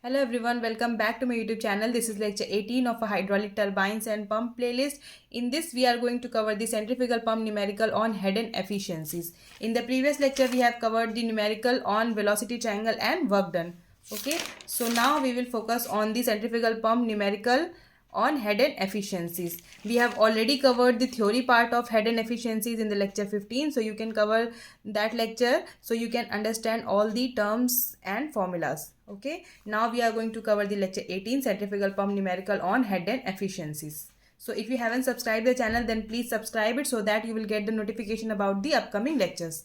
Hello everyone, welcome back to my YouTube channel. This is lecture 18 of a hydraulic turbines and pump playlist. In this we are going to cover the centrifugal pump numerical on head and efficiencies. In the previous lecture we have covered the numerical on velocity triangle and work done. Okay, so now we will focus on the centrifugal pump numerical on head and efficiencies. We have already covered the theory part of head and efficiencies in the lecture 15, so you can cover that lecture so you can understand all the terms and formulas. Okay, now we are going to cover the lecture 18 centrifugal pump numerical on head and efficiencies. So if you haven't subscribed the channel, then please subscribe it so that you will get the notification about the upcoming lectures.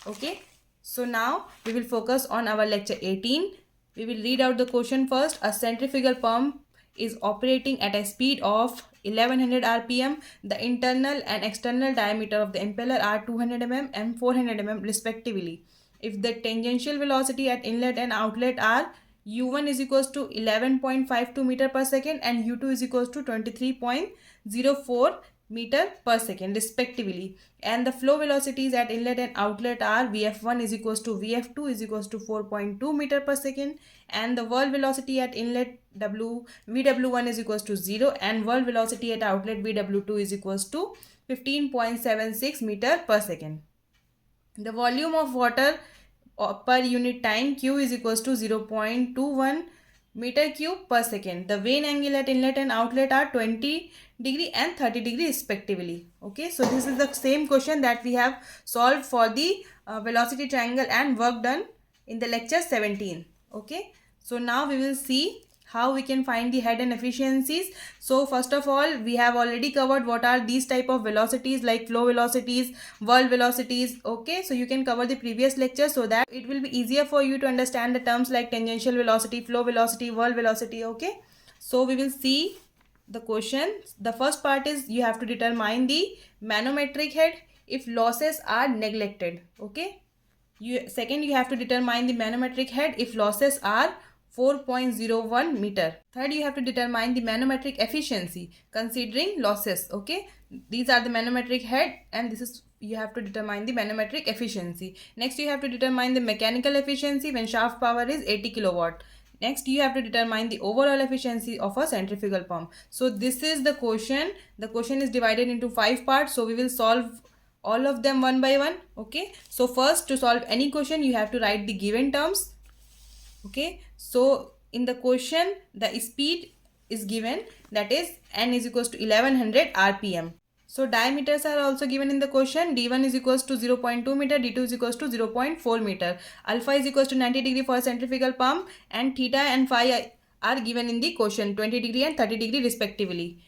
Okay, so now we will focus on our lecture 18. We will read out the question first. A centrifugal pump is operating at a speed of 1100 rpm. The internal and external diameter of the impeller are 200 mm and 400 mm respectively. If the tangential velocity at inlet and outlet are u1 is equals to 11.52 meter per second and u2 is equals to 23.04 meter per second respectively, and the flow velocities at inlet and outlet are vf1 is equals to vf2 is equals to 4.2 meter per second, and the world velocity at inlet vw1 is equals to 0 and world velocity at outlet vw2 is equals to 15.76 meter per second. The volume of water per unit time q is equals to 0.21 meter cube per second. The vane angle at inlet and outlet are 20 degree and 30 degree respectively. Okay, so this is the same question that we have solved for the velocity triangle and work done in the lecture 17. Okay, so now we will see how we can find the head and efficiencies. So first of all, we have already covered what are these type of velocities like flow velocities, world velocities. Okay, so you can cover the previous lecture so that it will be easier for you to understand the terms like tangential velocity, flow velocity, world velocity. Okay, so we will see the question. The first part is you have to determine the manometric head if losses are neglected. Okay, second you have to determine the manometric head if losses are 4.01 meter. Third, you have to determine the manometric efficiency considering losses. Okay, these are the manometric head and this is you have to determine the manometric efficiency. Next, you have to determine the mechanical efficiency when shaft power is 80 kilowatt. Next, you have to determine the overall efficiency of a centrifugal pump. So this is the question. The question is divided into 5 parts. So we will solve all of them one by one. Okay, so first, to solve any question you have to write the given terms. Okay, so in the question the speed is given, that is n is equals to 1100 rpm. So diameters are also given in the question. d1 is equals to 0.2 meter, d2 is equals to 0.4 meter. Alpha is equals to 90 degree for a centrifugal pump and theta and phi are given in the question, 20 degree and 30 degree respectively.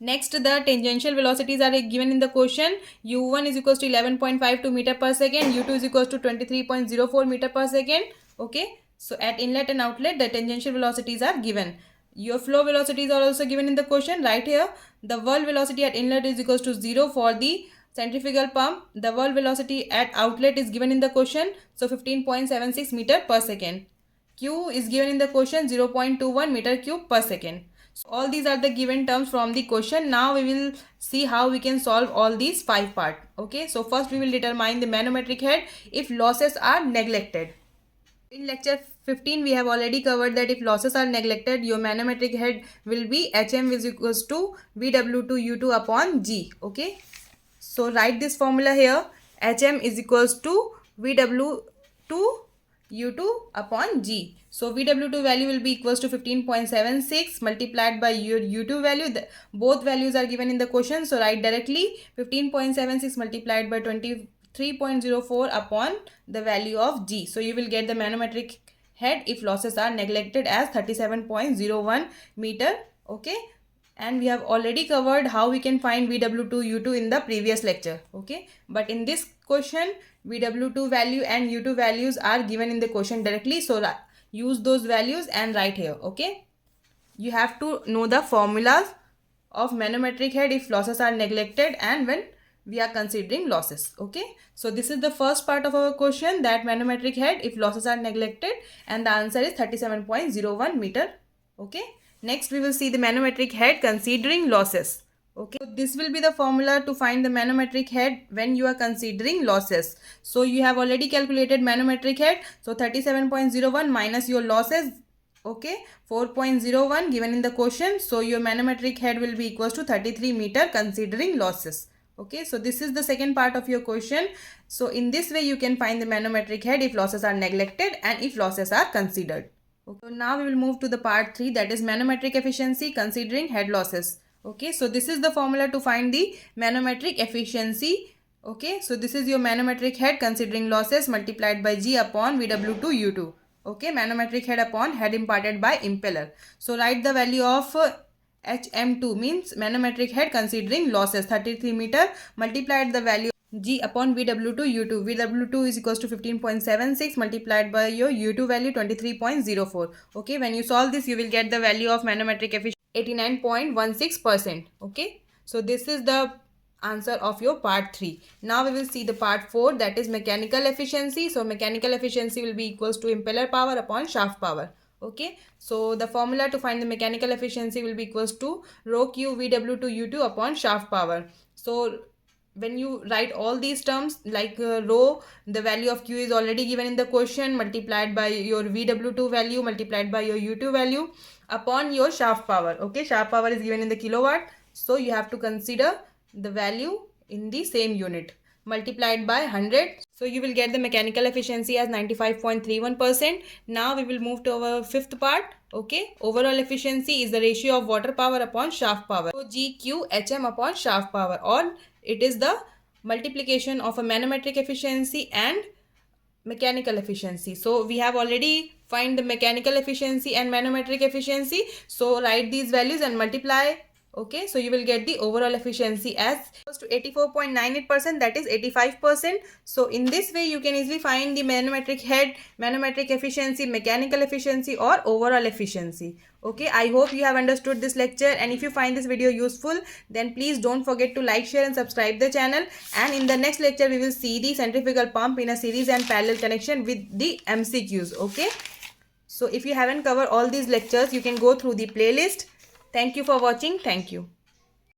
Next, the tangential velocities are given in the question. u1 is equals to 11.52 meter per second, u2 is equals to 23.04 meter per second. Okay, so at inlet and outlet the tangential velocities are given. Your flow velocities are also given in the question right here. The world velocity at inlet is equals to 0 for the centrifugal pump. The world velocity at outlet is given in the question, so 15.76 meter per second. Q is given in the question, 0.21 meter cube per second. So all these are the given terms from the question. Now we will see how we can solve all these 5 parts. Okay, so first we will determine the manometric head if losses are neglected. In lecture 15 we have already covered that if losses are neglected, your manometric head will be hm is equals to vw2 u2 upon g. Okay, so write this formula here. hm is equals to vw2 u2 upon g. So vw2 value will be equals to 15.76 multiplied by your u2 value. Both values are given in the question, so write directly 15.76 multiplied by 23.04 upon the value of g. So you will get the manometric head if losses are neglected as 37.01 meter. Okay, and we have already covered how we can find vw2 u2 in the previous lecture. Okay, but in this question vw2 value and u2 values are given in the question directly, so use those values and write here. Okay, you have to know the formulas of manometric head if losses are neglected and when we are considering losses. Okay, so this is the first part of our question, that manometric head if losses are neglected, and the answer is 37.01 meter. Okay, next we will see the manometric head considering losses. Okay, so this will be the formula to find the manometric head when you are considering losses. So you have already calculated manometric head, so 37.01 minus your losses. Okay, 4.01 given in the question. So your manometric head will be equals to 33 meter considering losses. Okay, so this is the second part of your question. So in this way you can find the manometric head if losses are neglected and if losses are considered. Okay, so now we will move to the part 3, that is manometric efficiency considering head losses. Okay, so this is the formula to find the manometric efficiency. Okay, so this is your manometric head considering losses multiplied by G upon VW2 U2. Okay, manometric head upon head imparted by impeller. So write the value of HM2 means manometric head considering losses 33 meter multiplied the value G upon VW2 U2. VW2 is equals to 15.76 multiplied by your U2 value 23.04. Okay, when you solve this you will get the value of manometric efficiency 89.16%. Okay, so this is the answer of your part 3. Now we will see the part 4, that is mechanical efficiency. So mechanical efficiency will be equals to impeller power upon shaft power. Okay, so the formula to find the mechanical efficiency will be equals to rho q VW2 U2 upon shaft power. So when you write all these terms like rho, the value of q is already given in the question, multiplied by your VW2 value multiplied by your U2 value upon your shaft power. Okay, shaft power is given in the kilowatt, so you have to consider the value in the same unit multiplied by 100. So you will get the mechanical efficiency as 95.31%. Now we will move to our fifth part. Okay, overall efficiency is the ratio of water power upon shaft power. So GQHM upon shaft power, or it is the multiplication of a manometric efficiency and mechanical efficiency. So we have already find the mechanical efficiency and manometric efficiency. So write these values and multiply. Okay, so you will get the overall efficiency as equals to 84.98%, that is 85%. So in this way you can easily find the manometric head, manometric efficiency, mechanical efficiency or overall efficiency. Okay, I hope you have understood this lecture, and if you find this video useful then please don't forget to like, share and subscribe the channel. And in the next lecture we will see the centrifugal pump in a series and parallel connection with the MCQs. Okay, so if you haven't covered all these lectures you can go through the playlist. Thank you for watching. Thank you.